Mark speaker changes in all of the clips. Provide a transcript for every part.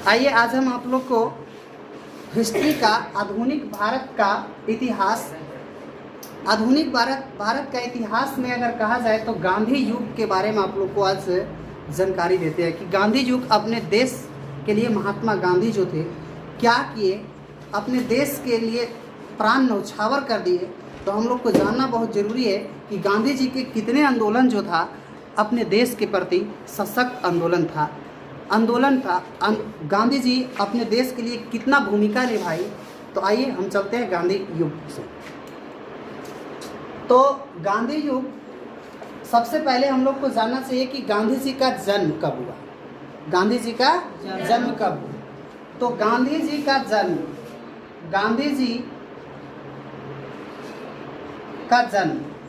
Speaker 1: आइए आज हम आप लोग को हिस्ट्री का आधुनिक भारत का इतिहास, आधुनिक भारत का इतिहास में अगर कहा जाए तो गांधी युग के बारे में आप लोग को आज जानकारी देते हैं कि गांधी युग अपने देश के लिए महात्मा गांधी जो थे क्या किए, अपने देश के लिए प्राण न्यौछावर कर दिए। तो हम लोग को जानना बहुत ज़रूरी है कि गांधी जी के कितने आंदोलन जो था अपने देश के प्रति सशक्त आंदोलन था। गांधी जी अपने देश के लिए कितना भूमिका निभाई। तो आइए हम चलते हैं गांधी युग से। तो गांधी युग सबसे पहले हम लोग को जानना चाहिए कि गांधी जी का जन्म कब हुआ। गांधी जी का जन्म कब हुआ? तो गांधी जी का जन्म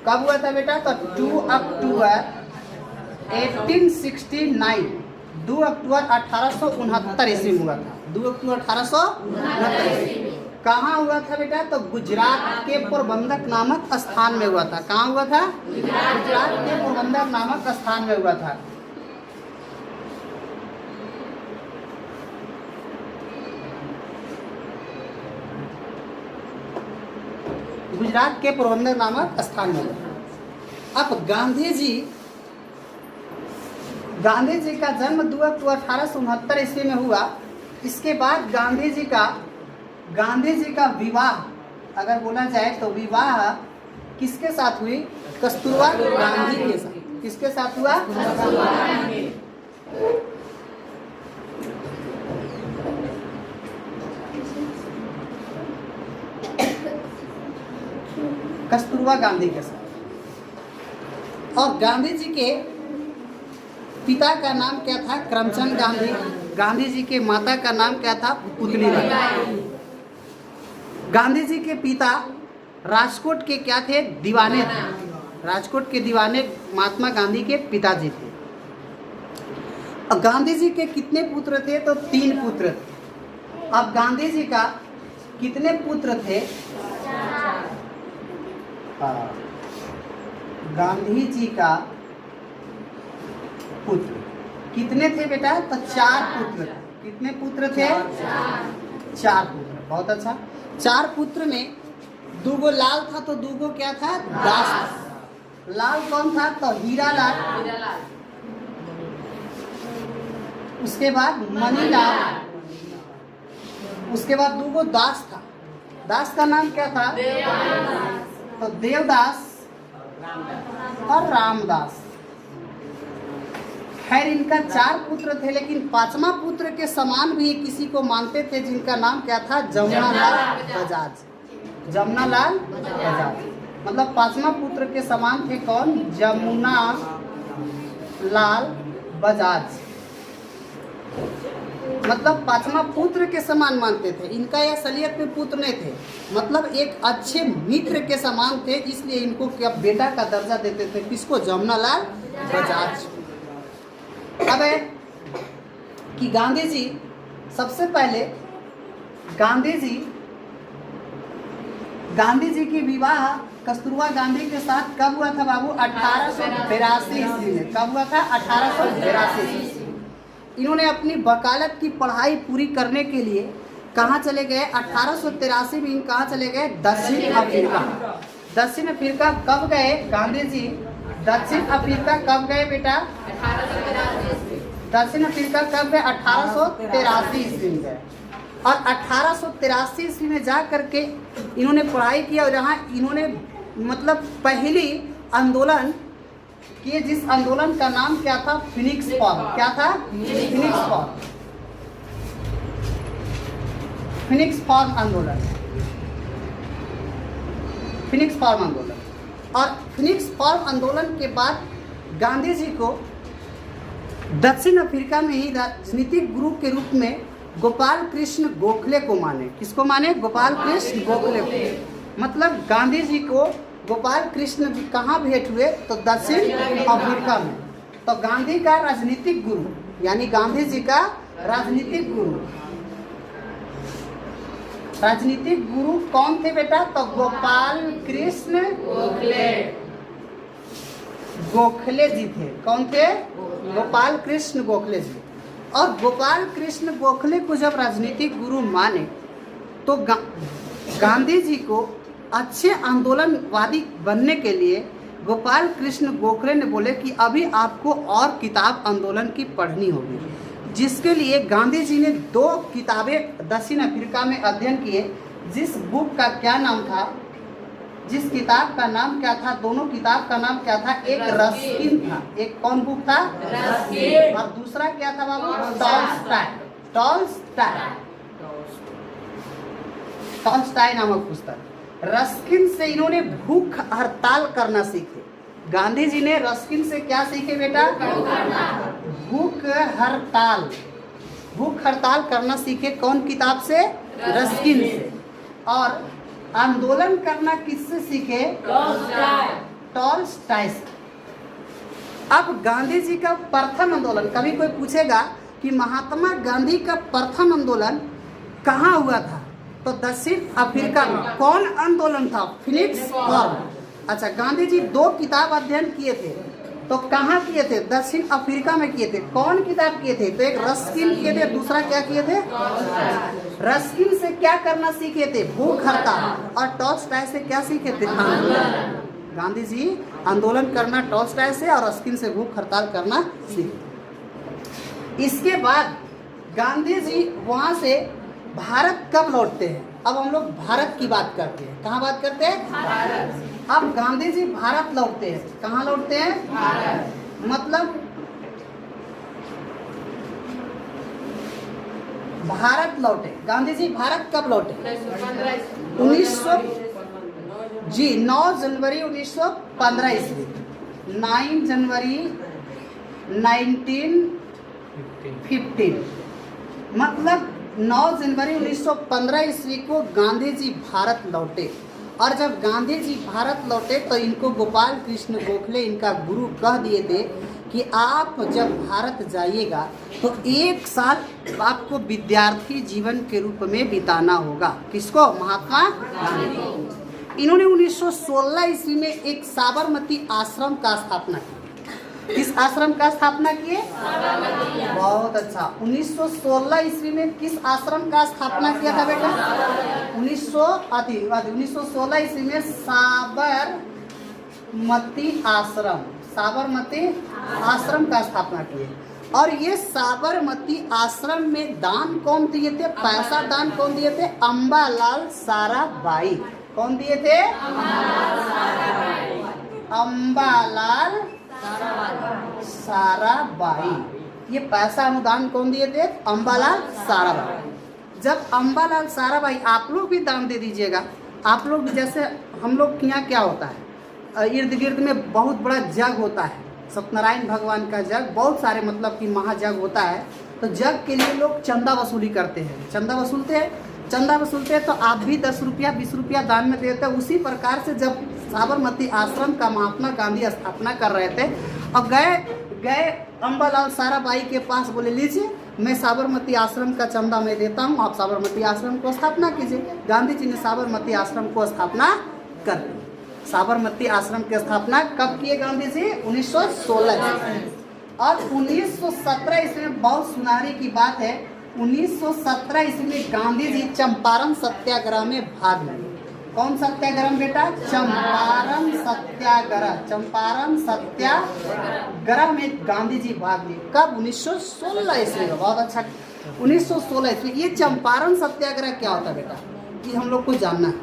Speaker 1: कब हुआ था बेटा? तो 2 अक्टूबर 1869, 2 अक्टूबर 1869 ईस्वी में हुआ था। 2 अक्टूबर 1869 कहाँ हुआ था बेटा? तो गुजरात के पोरबंदर नामक स्थान में हुआ था। कहाँ हुआ था? गुजरात के पोरबंदर नामक स्थान में हुआ था। गुजरात के पोरबंदर नामक स्थान में हुआ। अब गांधी जी का जन्म 2 अक्टूबर 1869 ईस्वी में हुआ। इसके बाद गांधी जी का विवाह अगर बोला जाए तो विवाह किसके साथ हुई? कस्तूरबा गांधी के साथ। किसके साथ हुआ? कस्तूरबा गांधी के साथ। और गांधी जी के पिता का नाम क्या था? करमचंद गांधी। गांधी जी के माता का नाम क्या था? पुतलीबाई। गांधी जी के पिता राजकोट के क्या थे? दीवाने थे। राजकोट के दीवाने महात्मा गांधी के पिताजी थे। अब गांधी जी के कितने पुत्र थे? तो 3 पुत्र थे। अब गांधी जी का कितने पुत्र थे? गांधी जी का पुत्र कितने थे बेटा? तो 4 पुत्र थे। कितने पुत्र थे? 4 पुत्र। बहुत अच्छा। 4 पुत्र में 2 लाल था तो 2 क्या था? दास था। लाल कौन था? तो हीरा लाल। उसके बाद मनीलाल। उसके बाद 2 दास था। दास का नाम क्या था? तो देवदास और रामदास। खैर इनका 4 पुत्र थे, लेकिन 5वां पुत्र के समान भी किसी को मानते थे जिनका नाम क्या था? जमुनालाल बजाज। जमुनालाल बजाज मतलब 5वां पुत्र के समान थे। कौन? जमुनालाल बजाज मतलब 5वां पुत्र के समान मानते थे। इनका यह असलियत में पुत्र नहीं थे, मतलब एक अच्छे मित्र के समान थे, इसलिए इनको क्या बेटा का दर्जा देते थे। किसको? जमुनालाल बजाज। अब है कि गांधी जी सबसे पहले गांधी जी की विवाह कस्तूरबा गांधी के साथ कब हुआ था बाबू? 1882 ईस्वी में। कब हुआ था? 1882 ईस्वी। इन्होंने अपनी वकालत की पढ़ाई पूरी करने के लिए कहाँ चले गए? 1883 में कहाँ चले गए? दक्षिण अफ्रीका। दक्षिण अफ्रीका कब गए गांधी जी? दक्षिण अफ्रीका कब गए बेटा? दक्षिण अफ्रीका कब गए? 1883 ईस्वी में गए। और 1883 ईस्वी में जा करके इन्होंने पढ़ाई किया और यहाँ इन्होंने मतलब पहली आंदोलन किए, जिस आंदोलन का नाम क्या था? Phoenix form. क्या था? Phoenix form. फिनिक्स फॉर्म आंदोलन। फिनिक्स फॉर्म आंदोलन। और फिनिक्स फॉर्म आंदोलन के बाद गांधी जी को दक्षिण अफ्रीका में ही राजनीतिक गुरु के रूप में गोपाल कृष्ण गोखले को माने। किसको माने? गोपाल कृष्ण गोखले को। मतलब गांधी जी को गोपाल कृष्ण कहाँ भेंट हुए? तो दक्षिण अफ्रीका में। तो गांधी का राजनीतिक गुरु यानी गांधी जी का राजनीतिक गुरु कौन थे बेटा? तो गोपाल कृष्ण गोखले जी थे। कौन थे? गोपाल कृष्ण गोखले जी। और गोपाल कृष्ण गोखले को जब राजनीतिक गुरु माने तो गांधी जी को अच्छे आंदोलनवादी बनने के लिए गोपाल कृष्ण गोखले ने बोले कि अभी आपको और किताब आंदोलन की पढ़नी होगी, जिसके लिए गांधी जी ने 2 किताबें दक्षिण अफ्रीका में अध्ययन किए। जिस बुक का क्या नाम था, जिस किताब का नाम क्या था, दोनों किताब का नाम क्या था? एक रस्किन था, एक कौन बुक था? रस्किन। और दूसरा क्या था बाबू? टॉल्स्टाय नामक पुस्तक। रस्किन से इन्होंने भूख हड़ताल करना सीखे। गांधी जी ने रस्किन से क्या सीखे बेटा? भूख हड़ताल करना सीखे। कौन किताब से? रस्किन से। और आंदोलन करना किससे सीखे? टॉल्स्टाय से। अब गांधी जी का प्रथम आंदोलन, कभी कोई पूछेगा कि महात्मा गांधी का प्रथम आंदोलन कहाँ हुआ था, तो दक्षिण अफ्रीका में। कौन आंदोलन था? Phoenix form. अच्छा, गांधी जी 2 किताब अध्ययन किए थे, तो कहाँ किए थे? दक्षिण अफ्रीका में किए थे। कौन किताब किए थे? तो एक रस्किन किए थे, दूसरा क्या किए थे? रस्किन से क्या करना सीखे थे? भूख हड़ताल। और टॉल्स्टाय से क्या सीखे थे? आंदोलन। गांधी जी आंदोलन करना टॉल्स्टाय से और रस्किन से भूख हड़ताल करना सीखे। इसके बाद गांधी जी वहां से भारत कब लौटते हैं? अब हम लोग भारत की बात करते हैं। कहाँ बात करते हैं? भारत। अब गांधी जी भारत लौटते हैं। कहाँ लौटते हैं? भारत। मतलब भारत लौटे। गांधी जी भारत कब लौटे? 1900 जी 9 जनवरी 1915 ईस्वी। 9 जनवरी 1915। मतलब 9 जनवरी 1915 ईस्वी को गांधी जी भारत लौटे। और जब गांधी जी भारत लौटे तो इनको गोपाल कृष्ण गोखले, इनका गुरु, कह दिए थे कि आप जब भारत जाइएगा तो 1 साल आपको विद्यार्थी जीवन के रूप में बिताना होगा। किसको? महात्मा गांधी को। इन्होंने 1916 ईस्वी में एक साबरमती आश्रम का स्थापना की। किस आश्रम का स्थापना किए? बहुत अच्छा। 1916 ईस्वी में किस आश्रम का स्थापना किया था बेटा? 1916 ईस्वी में साबरमती आश्रम का स्थापना किए। और ये साबरमती आश्रम में दान कौन दिए थे? पैसा दान कौन दिए थे? अम्बालाल साराभाई। कौन दिए थे? अम्बालाल साराभाई। ये पैसा अनुदान कौन दिए थे? अम्बालाल साराभाई। जब अम्बालाल साराभाई, आप लोग भी दान दे दीजिएगा। आप लोग भी, जैसे हम लोग के यहाँ क्या होता है, इर्द गिर्द में बहुत बड़ा जग होता है, सत्यनारायण भगवान का जग, बहुत सारे मतलब कि महाजग होता है। तो जग के लिए लोग चंदा वसूली करते हैं। चंदा वसूलते हैं तो आप भी 10 रुपया 20 रुपया दान में देते हैं। उसी प्रकार से जब साबरमती आश्रम का महात्मा गांधी स्थापना कर रहे थे, अब गए अम्बालाल साराभाई के पास, बोले लीजिए मैं साबरमती आश्रम का चंदा मैं देता हूँ, आप साबरमती आश्रम को स्थापना कीजिए। गांधी जी ने साबरमती आश्रम को स्थापना कर दी। साबरमती आश्रम की स्थापना कब किए गांधी जी? 1916। और 1917 ईस्वी में बहुत सुनहरी की बात है, 1917 ईस्वी में गांधी जी चंपारण सत्याग्रह में भाग लिए। कौन सत्याग्रह बेटा? चंपारण सत्याग्रह में गांधी जी भाग लिए। कब? 1916 ईस्वी में। बहुत अच्छा, 1916 ईस्वी। ये चंपारण सत्याग्रह क्या होता है बेटा? ये हम लोग को जानना है।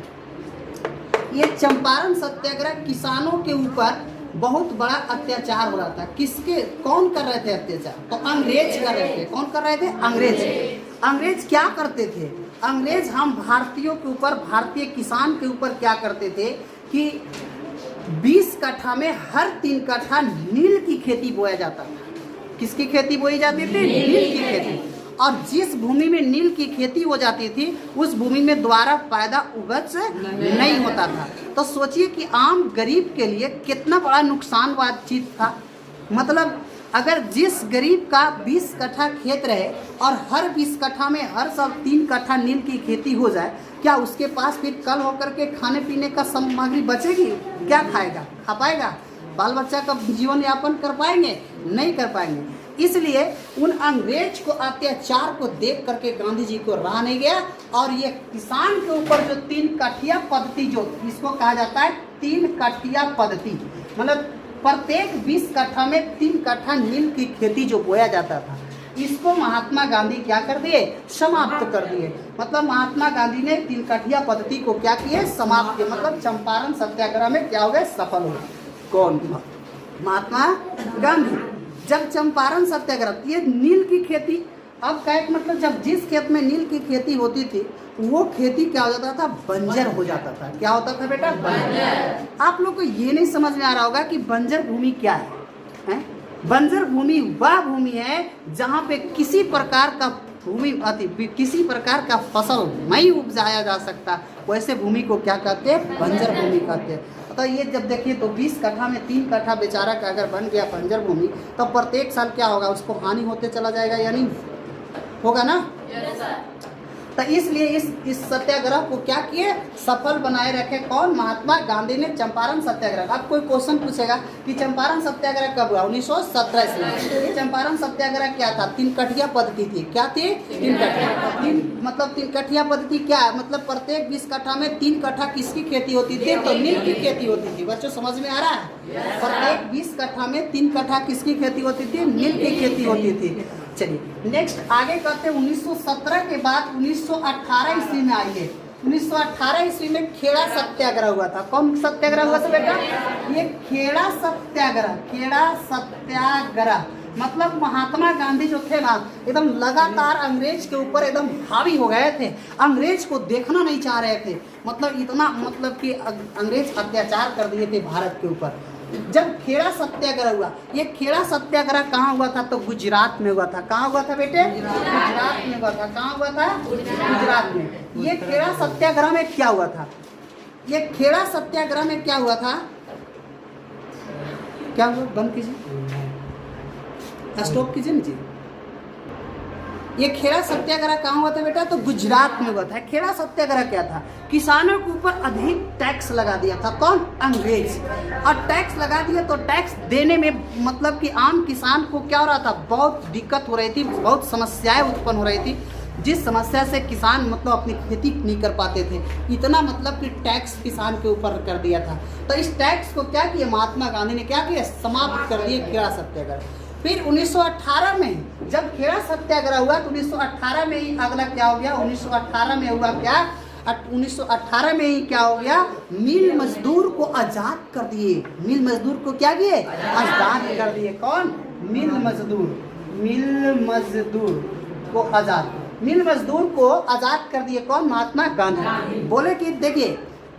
Speaker 1: ये चंपारण सत्याग्रह किसानों के ऊपर बहुत बड़ा अत्याचार हो रहा था। किसके, कौन कर रहे थे अत्याचार? तो अंग्रेज कर रहे थे। कौन कर रहे थे? अंग्रेज क्या करते थे? अंग्रेज हम भारतीयों के ऊपर, भारतीय किसान के ऊपर क्या करते थे कि 20 कट्ठा में हर 3 कट्ठा नील की खेती बोया जाता था। किसकी खेती बोई जाती थी? नील की खेती। और जिस भूमि में नील की खेती हो जाती थी उस भूमि में दोबारा पैदा उपज नहीं होता था। तो सोचिए कि आम गरीब के लिए कितना बड़ा नुकसान वाली चीज था। मतलब अगर जिस गरीब का 20 कट्ठा खेत रहे और हर 20 कट्ठा में हर साल 3 कट्ठा नील की खेती हो जाए, क्या उसके पास फिर कल होकर के खाने पीने का सामग्री बचेगी? क्या खाएगा? खा पाएगा? बाल बच्चा का जीवन यापन कर पाएंगे? नहीं कर पाएंगे। इसलिए उन अंग्रेज को अत्याचार को देख करके गांधी जी को रहा नहीं गया और ये किसान के ऊपर जो 3 कठिया पद्धति, जो इसको कहा जाता है 3 कठिया पद्धति, मतलब प्रत्येक 20 कट्ठा में 3 कट्ठा नील की खेती जो बोया जाता था, इसको महात्मा गांधी क्या कर दिए, समाप्त कर दिए। मतलब महात्मा गांधी ने 3 कठिया पद्धति को क्या किए, समाप्त किए। मतलब चंपारण सत्याग्रह में क्या हो गए, सफल हो। कौन? महात्मा गांधी। जब चंपारण सत्याग्रह, ये नील की खेती, अब क्या है, मतलब जब जिस खेत में नील की खेती होती थी वो खेती क्या हो जाता था, बंजर हो जाता था। क्या होता था बेटा, बंजर। आप लोग को ये नहीं समझ में आ रहा होगा कि बंजर भूमि क्या है? बंजर भूमि वह भूमि है जहाँ पे किसी प्रकार का किसी प्रकार का फसल नहीं उपजाया जा सकता, वैसे भूमि को क्या कहते हैं, बंजर भूमि कहते हैं। तो ये जब देखिए तो 20 कट्ठा में 3 कट्ठा बेचारा का अगर बन गया बंजर भूमि, तो प्रत्येक साल क्या होगा, उसको हानि होते चला जाएगा या नहीं होगा ना। तो इसलिए इस सत्याग्रह को क्या किए, सफल बनाए रखे। कौन? महात्मा गांधी ने चंपारण सत्याग्रह। अब कोई क्वेश्चन पूछेगा कि चंपारण सत्याग्रह कब हुआ, 1917 में। ये चंपारण सत्याग्रह क्या था, 3 कठिया पद्धति थी। क्या थी? 3 कठिया। मतलब 3 कठिया पद्धति क्या है, मतलब प्रत्येक 20 कट्ठा में 3 कट्ठा किसकी खेती होती थी, तो नील की खेती होती थी। बच्चों समझ में आ रहा है? प्रत्येक 20 कट्ठा में 3 कट्ठा किसकी खेती होती थी, नील की खेती होती थी। चलिए नेक्स्ट आगे करते हैं। 1917 के बाद 1918 ईस्वी में आइए। 1918 ईस्वी में खेड़ा सत्याग्रह हुआ था। कौन सत्याग्रह हुआ था बेटा? ये खेड़ा सत्याग्रह। खेड़ा सत्याग्रह मतलब महात्मा गांधी जो थे ना, एकदम लगातार अंग्रेज के ऊपर एकदम हावी हो गए थे। अंग्रेज को देखना नहीं चाह रहे थे, मतलब इतना, मतलब कि अंग्रेज अत्याचार कर दिए थे भारत के ऊपर। जब खेड़ा सत्याग्रह हुआ, ये खेड़ा सत्याग्रह कहाँ हुआ था, तो गुजरात में हुआ था। कहाँ हुआ था बेटे? गुजरात में हुआ था। कहाँ हुआ था? गुजरात में। ये खेड़ा सत्याग्रह में क्या हुआ था, ये खेड़ा सत्याग्रह में क्या हुआ था, क्या हुआ, बंद कीजिए, स्टॉप कीजिए ना जी। ये खेड़ा सत्याग्रह कहाँ हुआ था बेटा, तो गुजरात में हुआ था। खेड़ा सत्याग्रह क्या था, किसानों के ऊपर अधिक टैक्स लगा दिया था। कौन? अंग्रेज। और टैक्स लगा दिया तो टैक्स देने में मतलब कि आम किसान को क्या हो रहा था, बहुत दिक्कत हो रही थी, बहुत समस्याएं उत्पन्न हो रही थी, जिस समस्या से किसान मतलब अपनी खेती नहीं कर पाते थे। इतना मतलब कि टैक्स किसान के ऊपर कर दिया था। तो इस टैक्स को क्या किया महात्मा गांधी ने, क्या किया, समाप्त कर दिया खेड़ा सत्याग्रह। फिर 1918 में जब खेड़ा सत्याग्रह हुआ तो 1918 में ही अगला क्या हो गया, 1918 में हुआ क्या, 1918 में ही क्या हो गया, मिल मजदूर को आजाद कर दिए। मिल मजदूर को क्या किए, आजाद कर दिए। कौन? मिल मजदूर। मिल मजदूर को आजाद, मिल मजदूर को आजाद कर दिए। कौन? महात्मा गांधी। बोले कि देखिए,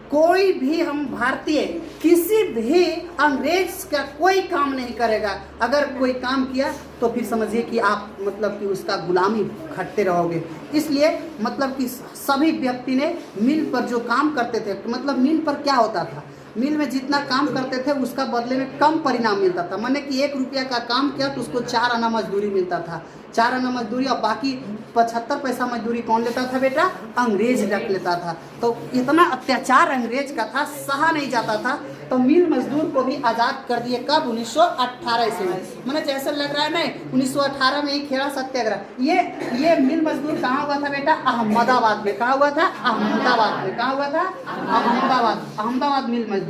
Speaker 1: कोई भी हम भारतीय किसी भी अंग्रेज का कोई काम नहीं करेगा। अगर कोई काम किया तो फिर समझिए कि आप मतलब कि उसका गुलामी खटते रहोगे। इसलिए मतलब कि सभी व्यक्ति ने मिल पर जो काम करते थे, मतलब मिल पर क्या होता था, मिल में जितना काम करते थे उसका बदले में कम परिणाम मिलता था। माने कि 1 रुपया का काम किया तो उसको 4 आना मजदूरी मिलता था, 4 आना मजदूरी, और बाकी 75 पैसा मजदूरी कौन लेता था बेटा, अंग्रेज रख लेता था। तो इतना अत्याचार अंग्रेज का था, सहा नहीं जाता था। तो मिल मजदूर को भी आज़ाद कर दिए। कब? 1918 ईस्वी में। मैंने जैसे लग रहा है ना 1918 में ही खेड़ा सत्याग्रह। ये मिल मजदूर कहाँ हुआ था बेटा, अहमदाबाद में। कहाँ हुआ था? अहमदाबाद में। कहाँ हुआ था? अहमदाबाद। अहमदाबाद मिल मजदूर,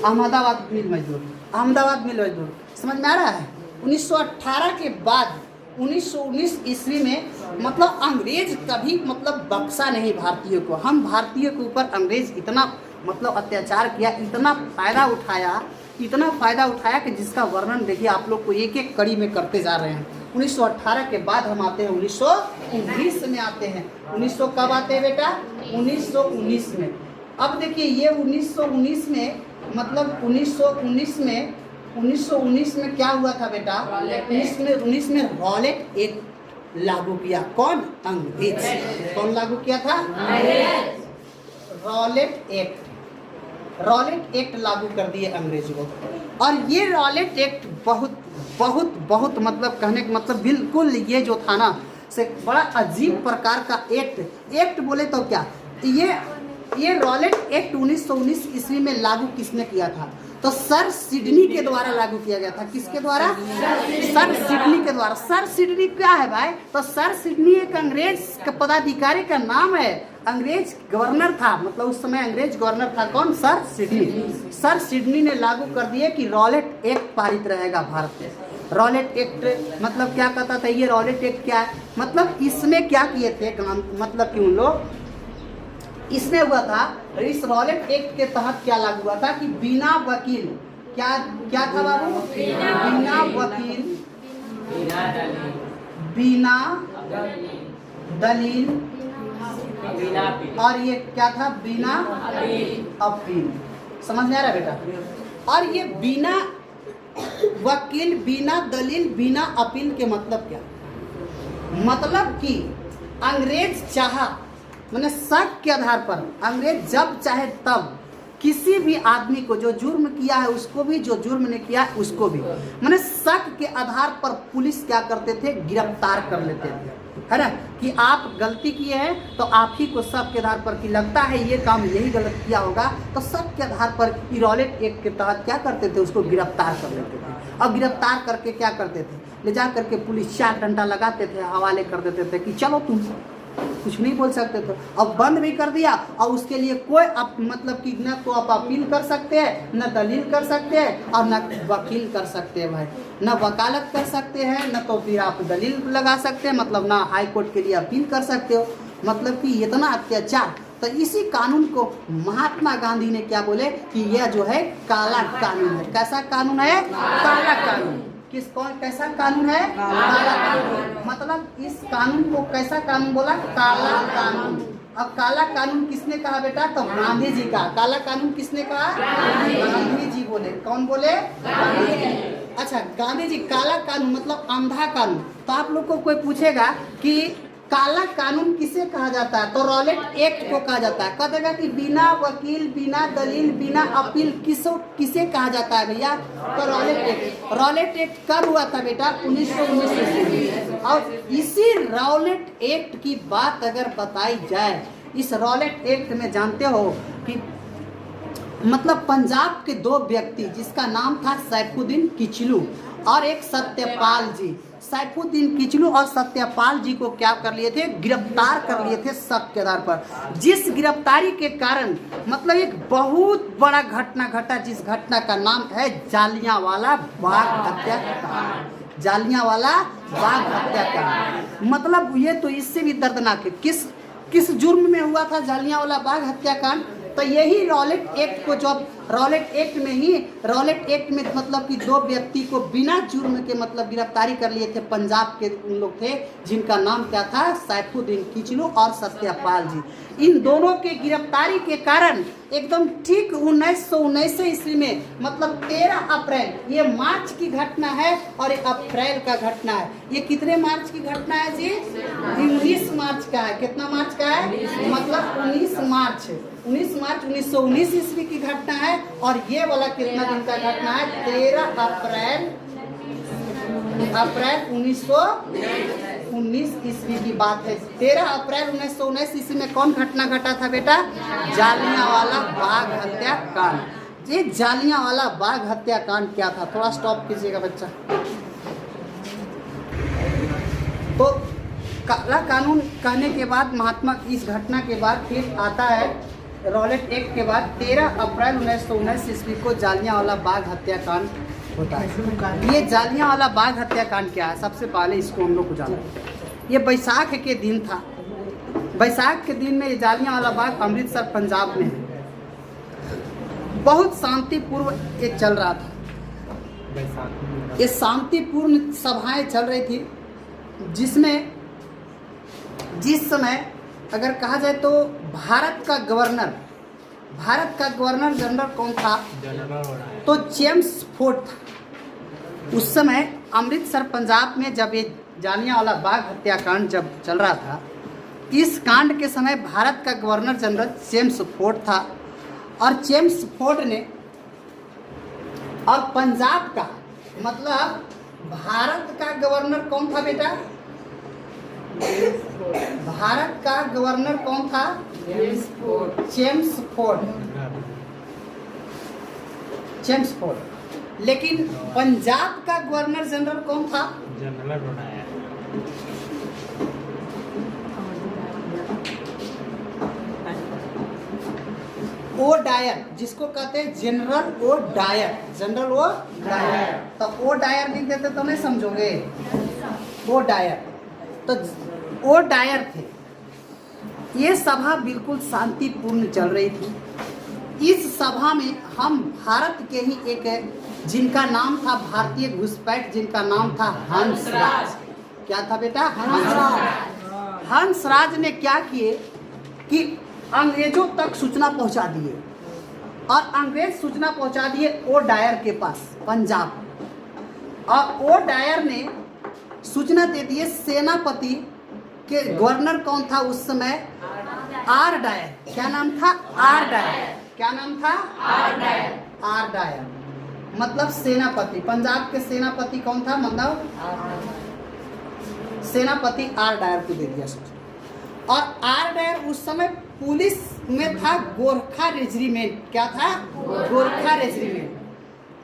Speaker 1: अहमदाबाद मिल मजदूर, अहमदाबाद मिल मजदूर। समझ में आ रहा है? 1918 के बाद 1919 ईस्वी में मतलब अंग्रेज कभी मतलब बख्शा नहीं भारतीयों को। हम भारतीयों के ऊपर अंग्रेज इतना मतलब अत्याचार किया, इतना फ़ायदा उठाया कि जिसका वर्णन देखिए आप लोग को एक एक कड़ी में करते जा रहे हैं। 1918 के बाद हम आते हैं 1919 में आते हैं। 1900 कब आते हैं बेटा? 1919 में। अब देखिए ये 1919 में मतलब 1919 में क्या हुआ था बेटा, 1919 में रॉलेट एक्ट लागू किया। कौन? अंग्रेज। कौन लागू किया था? रॉलेट एक्ट लागू कर दिए अंग्रेजों को। और ये रॉलेट एक्ट बहुत मतलब कहने का मतलब बिल्कुल ये जो था ना से बड़ा अजीब प्रकार का एक्ट बोले तो क्या, ये ये रॉलेट एक्ट 1919 ईस्वी में लागू किसने किया था? तो सर सिडनी के द्वारा लागू किया गया था। किसके द्वारा? सर सिडनी के द्वारा। सर सिडनी क्या है भाई? तो सर सिडनी एक अंग्रेज पदाधिकारी का नाम है, अंग्रेज गवर्नर था, मतलब उस समय अंग्रेज गवर्नर था। कौन? Sir Sydney. सर सिडनी ने लागू कर दिए कि रॉलेट एक्ट पारित रहेगा भारत में। रॉलेट एक्ट मतलब क्या कहता था? ये रॉलेट एक्ट क्या है? मतलब इसमें क्या किए थे, मतलब कि उन लोग, इसमें हुआ था, इस रॉलेट एक्ट के तहत क्या लागू हुआ था कि बिना वकील, क्या था बाबू? बिना वकील, बिना दलील, और ये क्या था? बिना अपील। समझ में आ रहा है बेटा? और ये बिना वकील, बिना दलील, बिना अपील के मतलब क्या? मतलब कि अंग्रेज चाहा, मैंने शक के आधार पर अंग्रेज जब चाहे तब किसी भी आदमी को जो जुर्म किया है उसको भी, जो जुर्म ने किया है उसको भी, मैंने शक के आधार पर पुलिस क्या करते थे? गिरफ्तार कर लेते थे, है ना? कि आप गलती किए हैं तो आप ही को शक के आधार पर कि लगता है ये काम यही गलत किया होगा, तो शक के आधार पर रॉलेट एक्ट के तहत क्या करते थे? उसको गिरफ्तार कर लेते थे। और गिरफ्तार करके क्या करते थे? ले जा करके पुलिस 4 घंटा लगाते थे, हवाले कर देते थे कि चलो तुम कुछ नहीं बोल सकते थे। अब बंद भी कर दिया और उसके लिए कोई मतलब कि न तो आप अपील कर सकते हैं, न दलील कर सकते हैं, और न वकील कर सकते हैं भाई, न वकालत कर सकते हैं, न तो फिर आप दलील लगा सकते हैं, मतलब ना हाई कोर्ट के लिए अपील कर सकते हो। मतलब कि इतना अत्याचार। तो इसी कानून को महात्मा गांधी ने क्या बोले कि यह जो है काला कानून है। कैसा कानून है? काला कानून। कैसा कानून है? काला कानून। मतलब इस कानून को कैसा कानून बोला? काला कानून। अब काला कानून किसने कहा बेटा? तो गांधी जी का। काला कानून किसने कहा? गांधी जी बोले। कौन बोले? गांधी जी। अच्छा, गांधी जी। काला कानून मतलब अंधा कानून। तो आप लोग को कोई पूछेगा कि काला कानून किसे कहा जाता है? तो रॉलेट एक्ट को कहा जाता है। कह देगा कि बिना वकील, बिना दलील, बिना अपील किसे कहा जाता है भैया? तो रॉलेट एक्ट। रॉलेट एक्ट कब हुआ था बेटा? 1919 में। और इसी रॉलेट एक्ट की बात अगर बताई जाए, इस रॉलेट एक्ट में जानते हो कि मतलब पंजाब के 2 व्यक्ति, जिसका नाम था सैफुद्दीन किचलू और एक सत्यपाल जी, सैफुद्दीन किचलू और सत्यपाल जी को क्या कर लिए थे? गिरफ्तार कर लिए थे शक के आधार पर। जिस गिरफ्तारी के कारण मतलब एक बहुत बड़ा घटना घटा, जिस घटना का नाम है जालियांवाला बाग हत्याकांड। जालियांवाला बाग हत्याकांड। मतलब ये तो इससे भी दर्दनाक है। किस जुर्म में हुआ था जालियांवाला बाग हत्याकांड? तो यही रॉलेट एक्ट को, जब रॉलेट एक्ट में मतलब कि 2 व्यक्ति को बिना जुर्म के मतलब गिरफ्तारी कर लिए थे। पंजाब के उन लोग थे जिनका नाम क्या था? सैफुद्दीन किचलू और सत्यपाल जी। इन दोनों के गिरफ्तारी के कारण एकदम ठीक 1919 ईस्वी में मतलब 13 अप्रैल, ये मार्च की घटना है और ये अप्रैल का घटना है। ये कितने मार्च की घटना है जी? 19 मार्च का है। कितना मार्च का है? मतलब 19 मार्च 1919 ईस्वी की घटना है। और ये वाला कितना दिन का घटना है? 13 अप्रैल 1919 ईस्वी की बात है। 13 अप्रैल 1919 ईस्वी में कौन घटना घटा था बेटा? जालियांवाला बाग हत्याकांड। ये जालियांवाला बाग हत्याकांड क्या था? थोड़ा स्टॉप कीजिएगा बच्चा। तो काला कानून कहने के बाद महात्मा, इस घटना के बाद फिर आता है रॉलेट एक्ट के बाद 13 अप्रैल 1919 ईस्वी को जालियांवाला बाग हत्याकांड होता है। ये जालियांवाला बाग हत्याकांड क्या है? सबसे पहले इसको हम लोग को जाना। ये बैसाख के दिन था। बैसाख के दिन में ये जालियांवाला बाग अमृतसर पंजाब में है। बहुत शांतिपूर्व ये चल रहा था। ये शांतिपूर्ण सभाएं चल रही थी, जिस समय अगर कहा जाए तो भारत का गवर्नर जनरल कौन था? तो जेम्स फोर्ड था। उस समय अमृतसर पंजाब में जब ये जालियांवाला बाग हत्याकांड जब चल रहा था, इस कांड के समय भारत का गवर्नर जनरल जेम्स फोर्ड था। और जेम्स फोर्ड ने, और पंजाब का मतलब भारत का गवर्नर कौन था बेटा? भारत का गवर्नर कौन था? चेम्सफोर्ड। लेकिन पंजाब का गवर्नर जनरल कौन था?
Speaker 2: जनरल बनाया।
Speaker 1: ओ डायर, जिसको कहते हैं General O Dyer. General O Dyer, तो ओ डायर लिख देते तो नहीं समझोगे। ओ डायर, तो ओ डायर थे। ये सभा बिल्कुल शांतिपूर्ण चल रही थी। इस सभा में हम भारत के ही एक, जिनका नाम था भारतीय घुसपैठ, जिनका नाम था हंसराज। क्या था बेटा? हंसराज। हंसराज ने क्या किए कि अंग्रेजों तक सूचना पहुंचा दिए, और अंग्रेज सूचना पहुंचा दिए ओ डायर के पास पंजाब। और ओ डायर ने सूचना दे दिए सेनापति के, गवर्नर कौन था उस समय? R Dyer. क्या नाम था? R Dyer. क्या नाम था? R Dyer. आर डायर मतलब सेनापति। पंजाब के सेनापति कौन था? मतलब सेनापति आर डायर को दे दिया सूचना। और आर डायर उस समय पुलिस में था गोरखा रेजिमेंट। क्या था? गोरखा रेजिमेंट।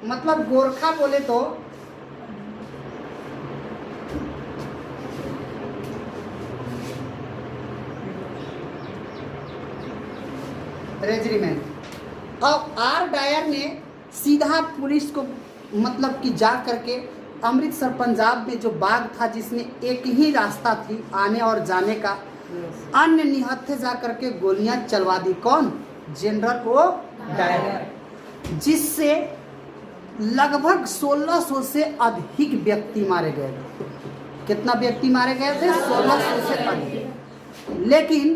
Speaker 1: मतलब गोरखा बोले तो रेजिमेंट। और आर डायर ने सीधा पुलिस को मतलब कि जा करके अमृतसर पंजाब में जो बाग था, जिसमें एक ही रास्ता थी आने और जाने का, अन्य निहत्थे जा करके गोलियां चलवा दी। कौन? जनरल ओ डायर, जिससे लगभग 1600 से अधिक व्यक्ति मारे गए थे। कितना व्यक्ति मारे गए थे? 1600 से अधिक। लेकिन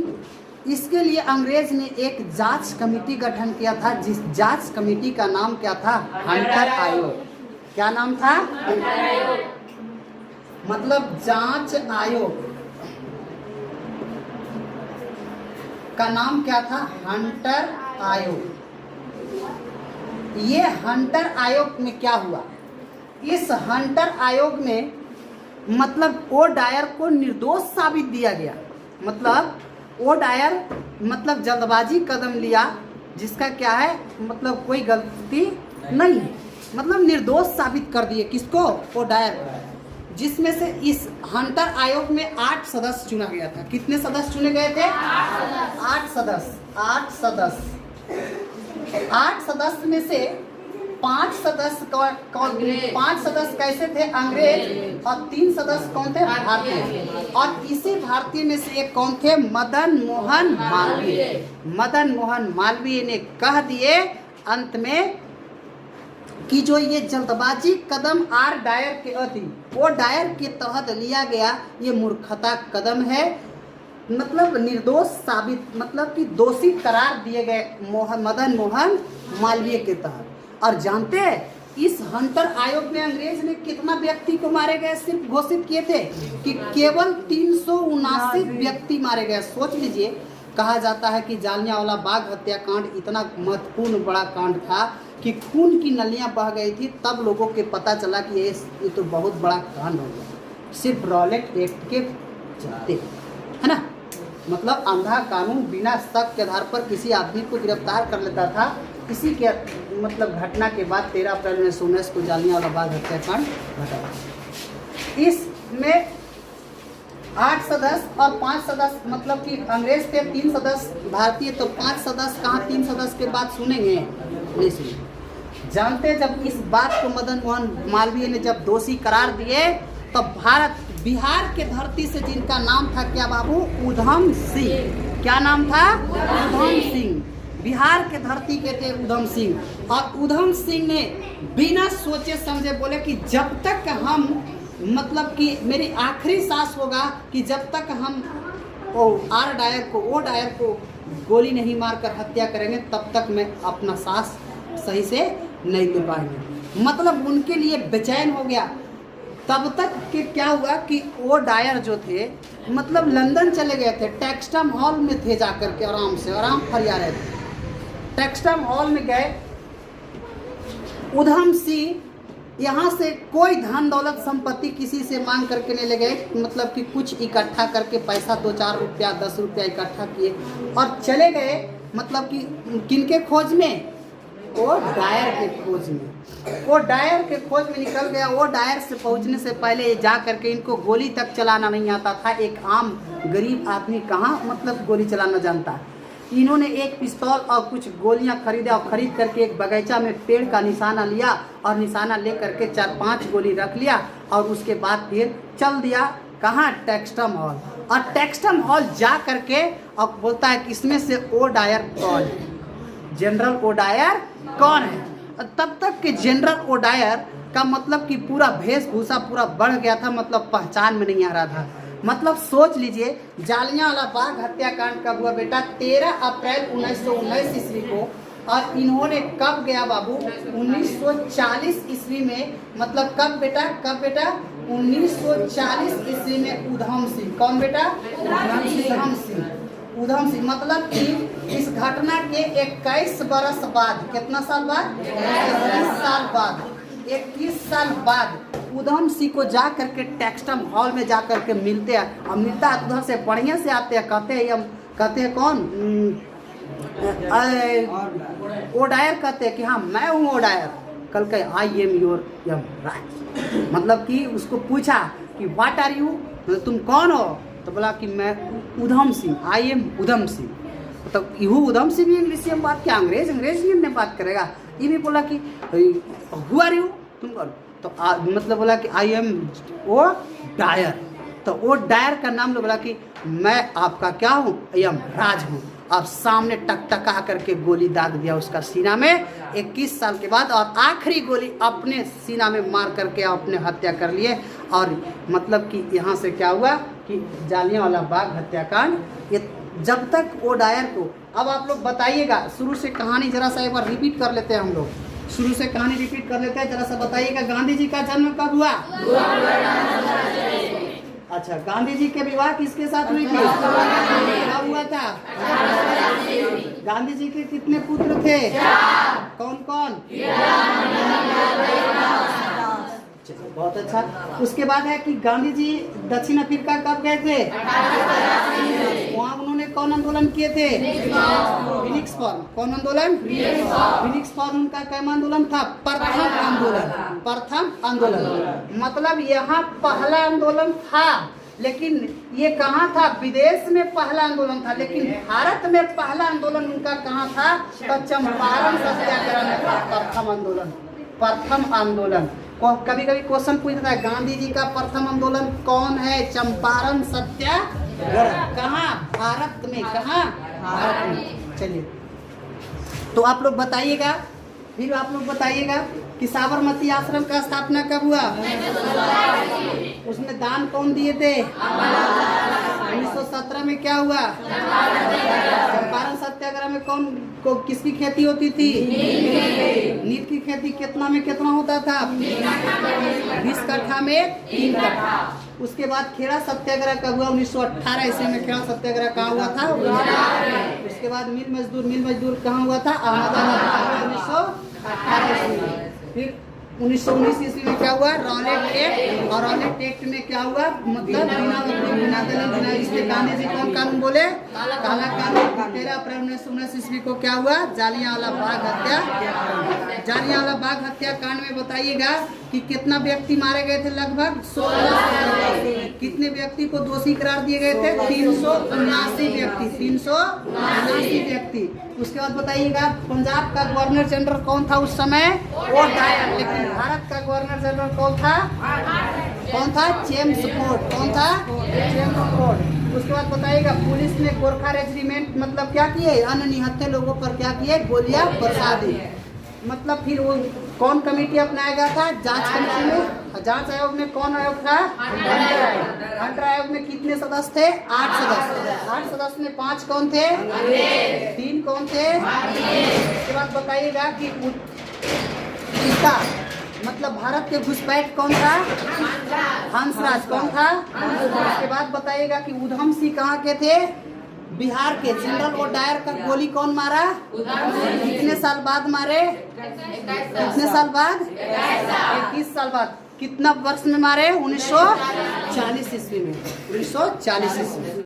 Speaker 1: इसके लिए अंग्रेज ने एक जांच कमेटी गठन किया था, जिस जांच कमेटी का नाम क्या था? हंटर आयोग। क्या नाम था? हंटर आयोग। मतलब जांच आयोग का नाम क्या था? हंटर आयोग। ये हंटर आयोग में क्या हुआ? इस हंटर आयोग में मतलब ओ डायर को निर्दोष साबित दिया गया। मतलब ओ डायर मतलब जल्दबाजी कदम लिया, जिसका क्या है मतलब कोई गलती नहीं है, मतलब निर्दोष साबित कर दिए। किसको? O Dyer. जिसमें से इस हंटर आयोग में 8 सदस्य चुना गया था। कितने सदस्य चुने गए थे? 8 सदस्य। 8 सदस्य। 8 सदस्य में से 5 सदस्य कौन? 5 सदस्य कैसे थे? अंग्रेज। और 3 सदस्य कौन थे? भारतीय। और इसी भारतीय में से एक कौन थे? मदन मोहन मालवीय। मदन मोहन मालवीय ने कह दिए अंत में कि जो ये जल्दबाजी कदम आर डायर के ओ डायर के तहत लिया गया, ये मूर्खता कदम है। मतलब निर्दोष साबित, मतलब कि दोषी करार दिए गए मदन मोहन मालवीय के तहत। और जानते हैं इस हंटर आयोग में अंग्रेज ने कितना व्यक्ति को मारे गए सिर्फ घोषित किए थे कि केवल 379 व्यक्ति मारे गए। सोच लीजिए, कहा जाता है कि जालियांवाला बाग हत्याकांड इतना महत्वपूर्ण बड़ा कांड था कि खून की नलियां बह गई थी। तब लोगों के पता चला कि ये तो बहुत बड़ा कांड हो गया सिर्फ रॉलेट एक्ट के चलते, है ना। मतलब अंधा कानून बिना शक के आधार पर किसी आदमी को गिरफ्तार कर लेता था। इसी के मतलब घटना के बाद 13 अप्रैल 1919 को जालियांवाला बाग हत्याकांड घटा। इसमें 8 सदस्य और 5 सदस्य, मतलब कि अंग्रेज थे 3 सदस्य, भारतीय तो 5 सदस्य। कहाँ 3 सदस्य के बाद सुनेंगे? नहीं सुनेंगे। जानते जब इस बात को मदन मोहन मालवीय ने जब दोषी करार दिए, तब भारत बिहार के धरती से, जिनका नाम था क्या बाबू? उधम सिंह। क्या नाम था? उधम सिंह। बिहार के धरती के थे उधम सिंह। और उधम सिंह ने बिना सोचे समझे बोले कि जब तक हम मतलब कि मेरी आखिरी सांस होगा कि जब तक हम ओ डायर को गोली नहीं मारकर हत्या करेंगे, तब तक मैं अपना सांस सही से नहीं ले पाएंगे। मतलब उनके लिए बेचैन हो गया। तब तक के क्या हुआ कि ओ डायर जो थे मतलब लंदन चले गए थे, टेक्सटाइल हॉल में थे, जाकर के आराम फरिया रहे थे। टेक्सटाइल हॉल में गए, उधम सिंह यहाँ से कोई धन दौलत संपत्ति किसी से मांग करके नहीं ले गए, मतलब कि कुछ इकट्ठा करके पैसा 2-4 रुपया 10 रुपया इकट्ठा किए और चले गए, मतलब कि किनके खोज में, वो डायर के खोज में। वो डायर के खोज में निकल गया। वो डायर से पहुंचने से पहले जा करके इनको गोली तक चलाना नहीं आता था। एक आम गरीब आदमी कहाँ मतलब गोली चलाना जानता है। इन्होंने एक पिस्तौल और कुछ गोलियां खरीदे और खरीद करके एक बगीचा में पेड़ का निशाना लिया और निशाना ले करके 4-5 गोली रख लिया और उसके बाद फिर चल दिया कहाँ, टेक्सटम हॉल। और टेक्सटम हॉल जा करके और बोलता है कि इसमें से ओ डायर कौन है, जनरल ओडायर कौन है। तब तक के जनरल ओडायर का मतलब कि पूरा वेशभूषा पूरा बढ़ गया था, मतलब पहचान में नहीं आ रहा था। मतलब सोच लीजिए, जालियांवाला बाग हत्याकांड कब हुआ बेटा, 13 अप्रैल 1919 ईस्वी को। और इन्होंने कब गया बाबू, 1940 ईस्वी में। मतलब कब बेटा, कब बेटा, 1940 ईस्वी में उधम सिंह। कौन बेटा, उधम सिंह। उधम सिंह मतलब कि इस घटना के 21 बरस बाद, कितना साल बाद, 21 साल बाद, 21 साल बाद उधम सिंह को जा करके टेक्सटम हॉल में जा करके मिलते हैं। और मिलता है उधर से बढ़िया से आते हैं, कहते हैं हम, कहते हैं कौन, ओडायर कहते हैं कि हाँ मैं हूँ ओडायर। कल के आई एम योर राइट, मतलब कि उसको पूछा कि व्हाट आर यू, तुम कौन हो, तो बोला कि मैं उधम सिंह, आई एम उधम सिंह। तो यू उधम सिंह भी इंग्लिश में बात किया, अंग्रेज में बात करेगा। ये भी बोला कि हु आर यू, तुम कौन, तो मतलब बोला कि आई एम ओ डायर। तो वो डायर का नाम बोला कि मैं आपका क्या हूँ, आई एम राज हूँ। और सामने टकटका करके गोली दाग दिया उसका सीना में 21 साल के बाद। और आखिरी गोली अपने सीना में मार करके अपने हत्या कर लिए। और मतलब कि यहाँ से क्या हुआ कि जालियांवाला बाग हत्याकांड, ये जब तक वो डायर को, अब आप लोग बताइएगा शुरू से कहानी जरा सा एक बार रिपीट कर लेते हैं हम लोग, शुरू से कहानी रिपीट कर लेते हैं। जरा सा बताइएगा गांधी जी का जन्म कब हुआ? अच्छा, गांधी जी के विवाह किसके साथ हुई थी? कब हुआ था? गांधी जी के कितने पुत्र थे? कौन कौन? बहुत अच्छा। उसके बाद है कि गांधी जी दक्षिण अफ्रीका कब गए थे? वहाँ उन्होंने कौन आंदोलन किए थे? Phoenix form. कौन आंदोलन? Phoenix form. उनका कैम आंदोलन था? प्रथम आंदोलन। प्रथम आंदोलन मतलब यहाँ पहला आंदोलन था, लेकिन ये कहाँ था? विदेश में पहला आंदोलन था, लेकिन भारत में पहला आंदोलन उनका कहाँ था? तो चंपारण सत्याग्रह में था प्रथम आंदोलन। प्रथम आंदोलन कभी कभी क्वेश्चन पूछता है, गांधी जी का प्रथम आंदोलन कौन है? चंपारण सत्याग्रह। कहाँ? भारत में। कहाँ? भारत में। चलिए, तो आप लोग बताइएगा, फिर आप लोग बताइएगा कि साबरमती आश्रम का स्थापना कब हुआ? उसमें दान कौन दिए थे? 1917 में क्या हुआ? चंपारण सत्याग्रह में कौन को किसकी खेती होती थी? नील की खेती। कितना में कितना होता था? 20 कट्ठा में 3 कट्ठा। उसके बाद खेड़ा सत्याग्रह कब हुआ? 1918 ईस्वी में खेड़ा सत्याग्रह कहाँ हुआ था? उसके बाद मिल मजदूर कहाँ हुआ था? अहमदाबाद, 1918 ईस्वी में। फिर 1919 ईस्वी में क्या हुआ? Rowlatt act. और रॉलेट एक्ट में क्या हुआ? मतलब बिना इसलिए गांधी जी कौन कानून बोले? काला कानून। 13 अप्रैल 1919 ईस्वी को क्या हुआ? जालियांवाला बाग हत्या। जालियांवाला बाग हत्याकांड में बताइएगा कि कितना व्यक्ति मारे गए थे? लगभग 16। कितने व्यक्ति को दोषी करार दिए गए थे? 379 व्यक्ति। 379 व्यक्ति। उसके बाद बताइएगा पंजाब का गवर्नर जनरल कौन था उस समय? वो डायर। लेकिन भारत का गवर्नर जनरल कौन था? कौन था? चेम्सफोर्ड। कौन था? चेम्सफोर्ड। उसके बाद बताइएगा पुलिस ने गोरखा रेजिमेंट मतलब क्या किए? अन्य निहत्थे लोगों पर क्या किए? गोलियां बरसा दी। मतलब फिर वो कौन कमेटी अपनाया गया था? जांच कमेटी में। जांच आयोग में कौन आयोग था? हंटर आयोग में कितने सदस्य थे? 8 सदस्य। 8 सदस्य में 5 कौन थे? 3 कौन थे? उसके बाद बताइएगा कि पिता मतलब भारत के घुसपैठ कौन था? हंसराज। कौन था? उसके बाद बताइएगा कि उधम सिंह कहाँ के थे? बिहार के जनरल वो डायर का गोली कौन मारा? कितने साल बाद मारे? कितने साल बाद? 21 साल बाद। कितना वर्ष में मारे? 1940 ईस्वी में। 1940 ईस्वी।